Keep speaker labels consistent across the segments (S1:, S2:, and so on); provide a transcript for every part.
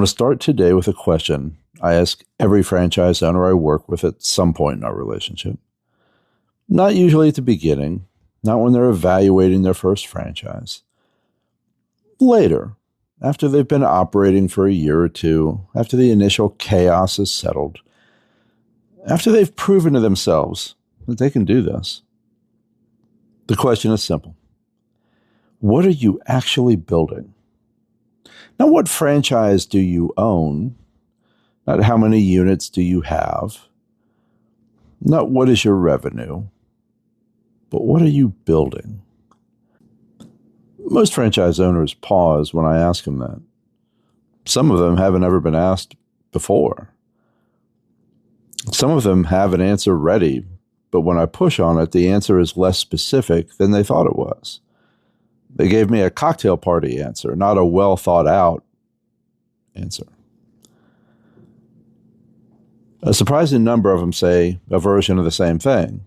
S1: to start today with a question I ask every franchise owner I work with at some point in our relationship. Not usually at the beginning, not when they're evaluating their first franchise. Later, after they've been operating for a year or two, after the initial chaos is settled, after they've proven to themselves that they can do this. The question is simple. What are you actually building? Not what franchise do you own, not how many units do you have, not what is your revenue, but what are you building? Most franchise owners pause when I ask them that. Some of them haven't ever been asked before. Some of them have an answer ready, but when I push on it, the answer is less specific than they thought it was. They gave me a cocktail party answer, not a well thought out answer. A surprising number of them say a version of the same thing.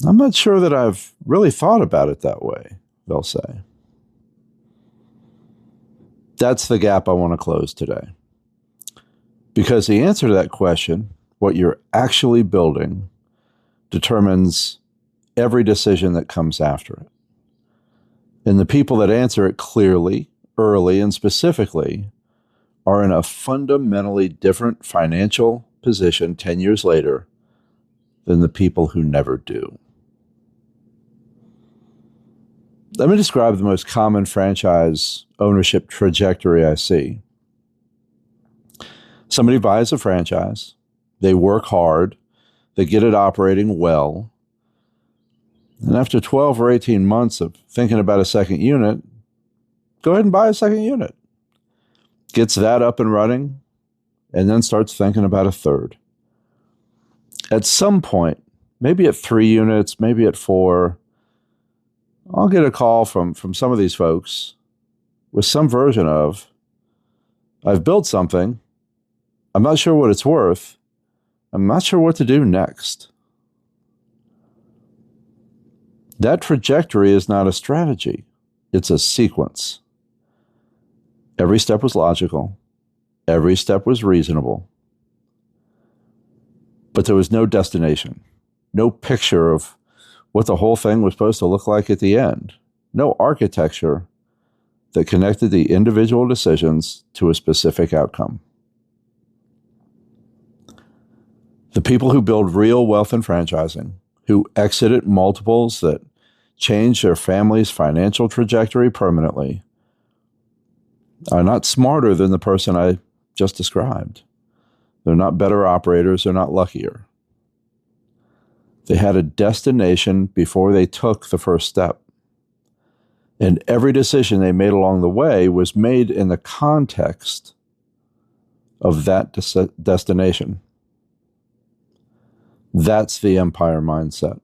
S1: I'm not sure that I've really thought about it that way, they'll say. That's the gap I want to close today. Because the answer to that question, what you're actually building, determines every decision that comes after it. And the people that answer it clearly, early, and specifically are in a fundamentally different financial position 10 years later than the people who never do. Let me describe the most common franchise ownership trajectory I see. Somebody buys a franchise, they work hard, they get it operating well, and after 12 or 18 months of thinking about a second unit, go ahead and buy a second unit. Gets that up and running, and then starts thinking about a third. At some point, maybe at 3 units, maybe at 4, I'll get a call from some of these folks with some version of, I've built something, I'm not sure what it's worth, I'm not sure what to do next. That trajectory is not a strategy, it's a sequence. Every step was logical, every step was reasonable, but there was no destination, no picture of what the whole thing was supposed to look like at the end. No architecture that connected the individual decisions to a specific outcome. The people who build real wealth in franchising, who exit at multiples that change their family's financial trajectory permanently, are not smarter than the person I just described. They're not better operators, they're not luckier. They had a destination before they took the first step. And every decision they made along the way was made in the context of that destination. That's the empire mindset.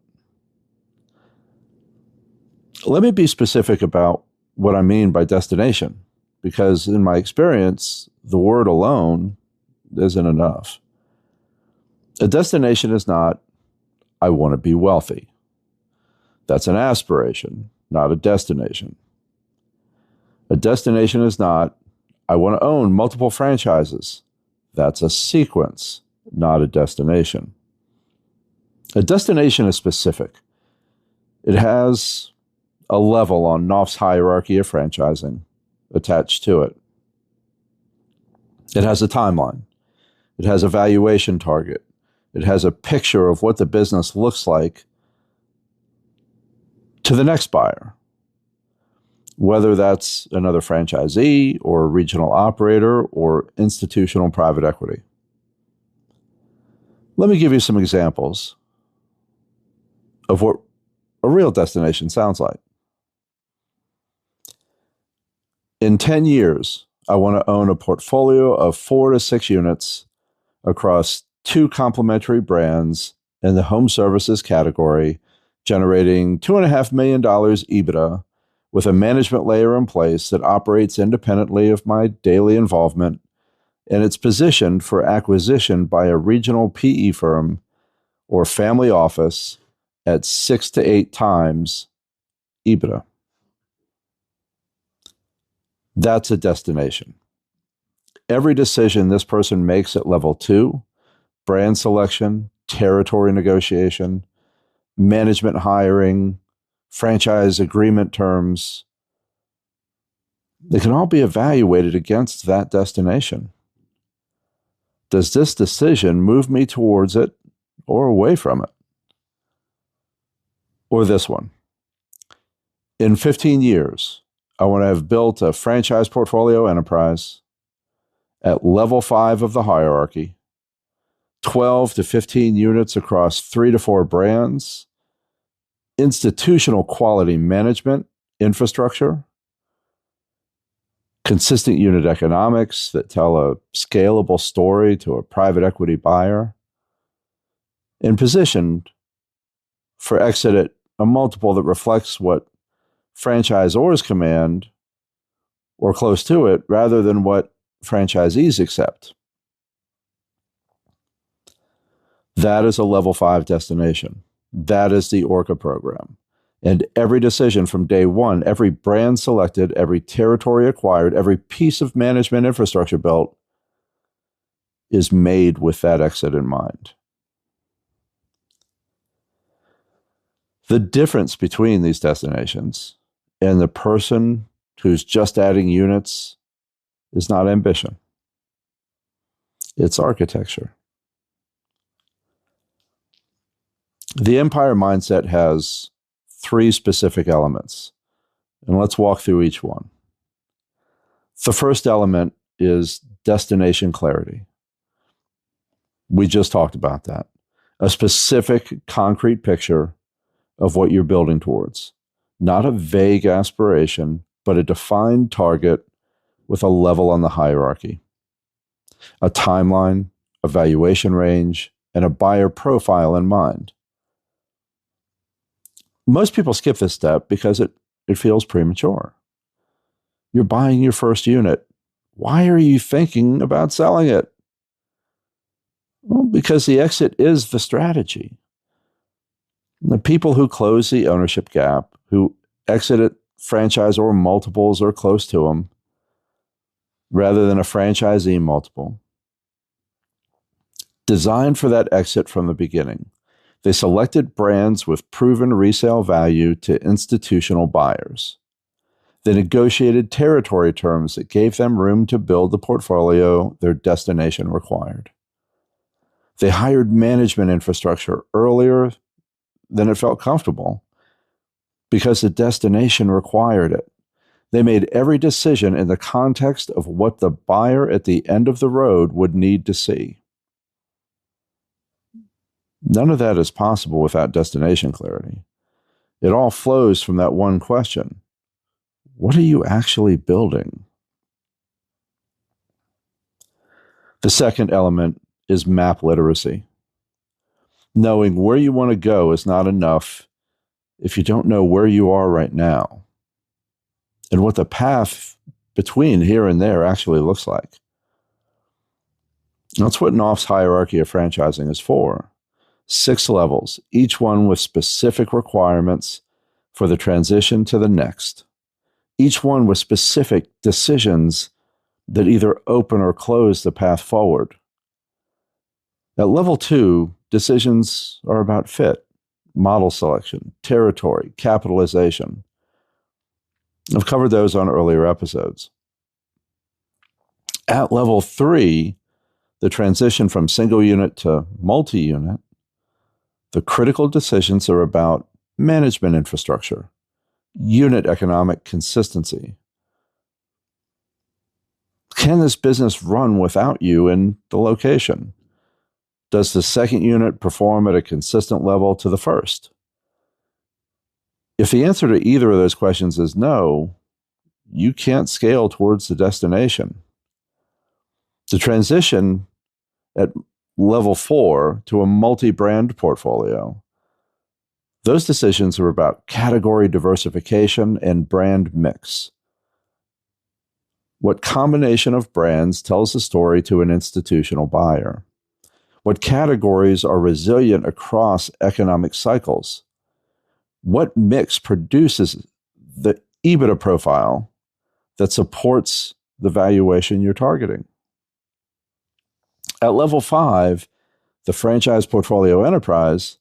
S1: Let me be specific about what I mean by destination, because in my experience, the word alone isn't enough. A destination is not, I want to be wealthy. That's an aspiration, not a destination. A destination is not, I want to own multiple franchises. That's a sequence, not a destination. A destination is specific. It has a level on Knauf's hierarchy of franchising attached to it. It has a timeline. It has a valuation target. It has a picture of what the business looks like to the next buyer, whether that's another franchisee or a regional operator or institutional private equity. Let me give you some examples of what a real destination sounds like. In 10 years, I want to own a portfolio of 4 to 6 units across 2 complementary brands in the home services category, generating $2.5 million EBITDA with a management layer in place that operates independently of my daily involvement, and it's positioned for acquisition by a regional PE firm or family office at 6 to 8 times EBITDA. That's a destination. every decision this person makes at level 2, brand selection, territory negotiation, management hiring, franchise agreement terms, they can all be evaluated against that destination. Does this decision move me towards it or away from it? Or this one. In 15 years, I want to have built a franchise portfolio enterprise at level 5 of the hierarchy, 12 to 15 units across 3 to 4 brands, institutional quality management infrastructure, consistent unit economics that tell a scalable story to a private equity buyer, and positioned for exit at a multiple that reflects what franchisors command or close to it rather than what franchisees accept. That is a level 5 destination. That is the ORCA program. And every decision from day one, every brand selected, every territory acquired, every piece of management infrastructure built is made with that exit in mind. The difference between these destinations and the person who's just adding units is not ambition. It's architecture. The Empire mindset has 3 specific elements, and let's walk through each one. The first element is destination clarity. We just talked about that. A specific, concrete picture of what you're building towards. Not a vague aspiration, but a defined target with a level on the hierarchy. A timeline, a valuation range, and a buyer profile in mind. Most people skip this step because it feels premature. You're buying your first unit. Why are you thinking about selling it? Well, because the exit is the strategy. The people who close the ownership gap, who exit at franchisor multiples or close to them, rather than a franchisee multiple, designed for that exit from the beginning. They selected brands with proven resale value to institutional buyers. They negotiated territory terms that gave them room to build the portfolio their destination required. They hired management infrastructure earlier than it felt comfortable because the destination required it. They made every decision in the context of what the buyer at the end of the road would need to see. None of that is possible without destination clarity. It all flows from that one question. What are you actually building? The second element is map literacy. Knowing where you want to go is not enough if you don't know where you are right now and what the path between here and there actually looks like. That's what Knauf's hierarchy of franchising is for. 6 levels, each one with specific requirements for the transition to the next. Each one with specific decisions that either open or close the path forward. At level 2, decisions are about fit, model selection, territory, capitalization. I've covered those on earlier episodes. At level 3, the transition from single unit to multi-unit, the critical decisions are about management infrastructure, unit economic consistency. Can this business run without you in the location? Does the second unit perform at a consistent level to the first? If the answer to either of those questions is no, you can't scale towards the destination. The transition at level 4 to a multi-brand portfolio, those decisions are about category diversification and brand mix. What combination of brands tells the story to an institutional buyer? What categories are resilient across economic cycles? What mix produces the EBITDA profile that supports the valuation you're targeting? At level 5, the franchise portfolio enterprise,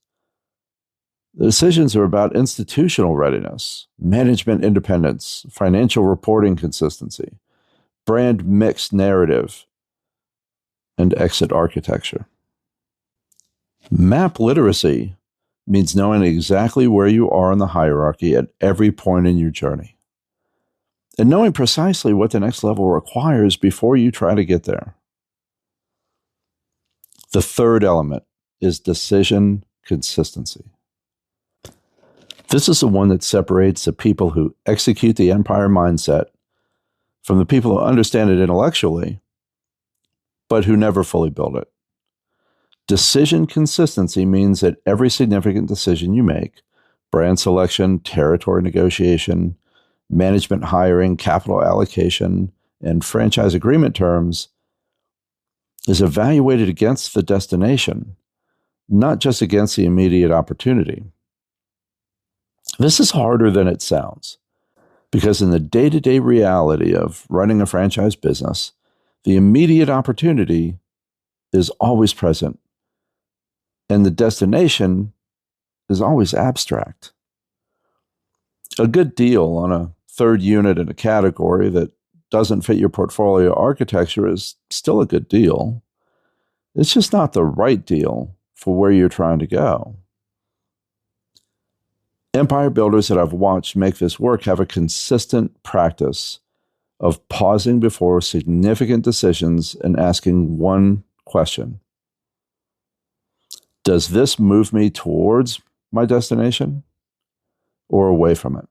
S1: the decisions are about institutional readiness, management independence, financial reporting consistency, brand mix narrative, and exit architecture. Map literacy means knowing exactly where you are in the hierarchy at every point in your journey, and knowing precisely what the next level requires before you try to get there. The third element is decision consistency. This is the one that separates the people who execute the empire mindset from the people who understand it intellectually, but who never fully build it. Decision consistency means that every significant decision you make, brand selection, territory negotiation, management hiring, capital allocation, and franchise agreement terms, is evaluated against the destination, not just against the immediate opportunity. This is harder than it sounds, because in the day-to-day reality of running a franchise business, the immediate opportunity is always present, and the destination is always abstract. A good deal on a third unit in a category that doesn't fit your portfolio architecture is still a good deal. It's just not the right deal for where you're trying to go. Empire builders that I've watched make this work have a consistent practice of pausing before significant decisions and asking one question. Does this move me towards my destination or away from it?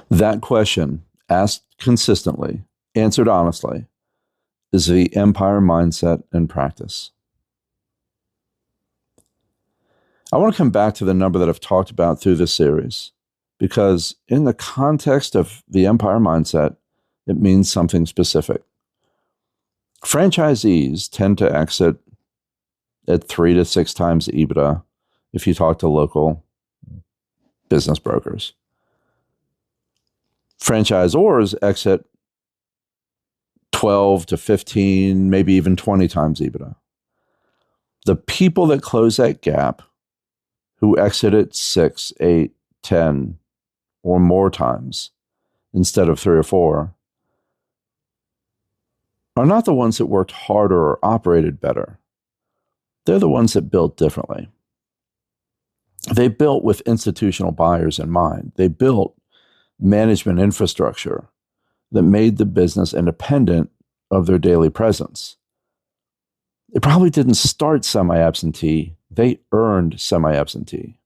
S1: That question, asked consistently, answered honestly, is the empire mindset and practice. I want to come back to the number that I've talked about through this series, because in the context of the empire mindset, it means something specific. Franchisees tend to exit at 3 to 6 times EBITDA if you talk to local business brokers. Franchisors exit 12 to 15, maybe even 20 times EBITDA. The people that close that gap, who exit at 6, 8, 10, or more times instead of 3 or 4, are not the ones that worked harder or operated better. They're the ones that built differently. They built with institutional buyers in mind. They built management infrastructure that made the business independent of their daily presence. They probably didn't start semi-absentee. They earned semi-absentee.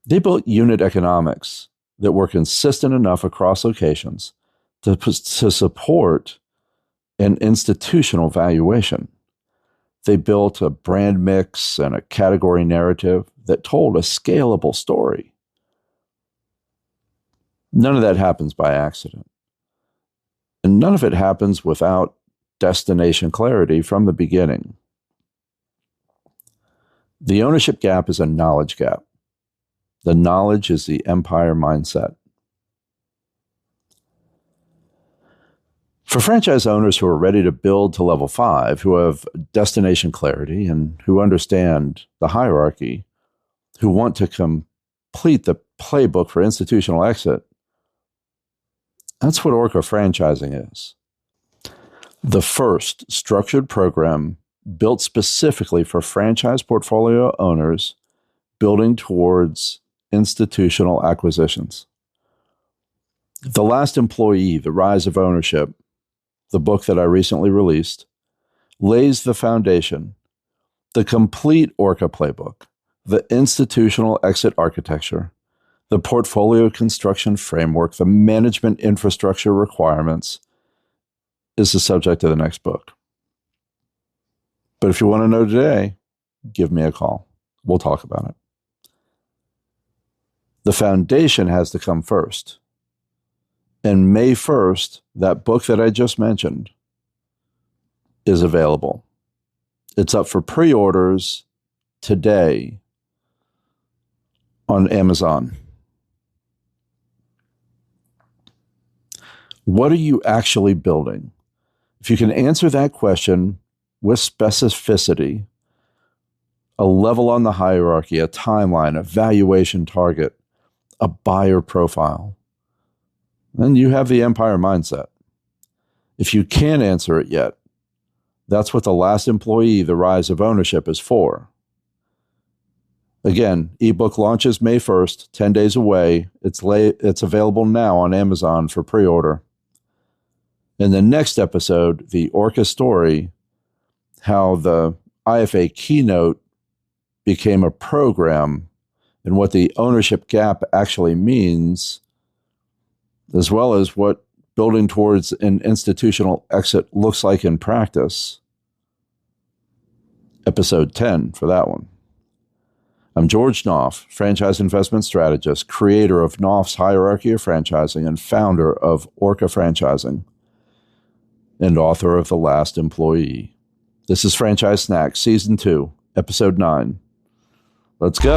S1: They built unit economics that were consistent enough across locations to support an institutional valuation. They built a brand mix and a category narrative that told a scalable story. None of that happens by accident. And none of it happens without destination clarity from the beginning. The ownership gap is a knowledge gap. The knowledge is the empire mindset. For franchise owners who are ready to build to level 5, who have destination clarity and who understand the hierarchy, who want to complete the playbook for institutional exit, that's what Orca franchising is. The first structured program built specifically for franchise portfolio owners building towards institutional acquisitions. The Last Employee, The Rise of Ownership, the book that I recently released, lays the foundation, the complete Orca playbook, the institutional exit architecture, the portfolio construction framework, the management infrastructure requirements, is the subject of the next book. But if you want to know today, give me a call. We'll talk about it. The foundation has to come first. And May 1st, that book that I just mentioned is available. It's up for pre-orders today on Amazon. What are you actually building? If you can answer that question with specificity, a level on the hierarchy, a timeline, a valuation target, a buyer profile. And you have the empire mindset. If you can't answer it yet, that's what the last employee, the rise of ownership, is for. Again, ebook launches May 1st, 10 days away. It's available now on Amazon for pre-order. In the next episode, the Orca story, how the IFA keynote became a program and what the ownership gap actually means, as well as what building towards an institutional exit looks like in practice. Episode 10 for that one. I'm George Knauf, franchise investment strategist, creator of Knauf's Hierarchy of Franchising and founder of Orca Franchising, and author of The Last Employee. This is Franchise Snack, Season 2, Episode 9. Let's go.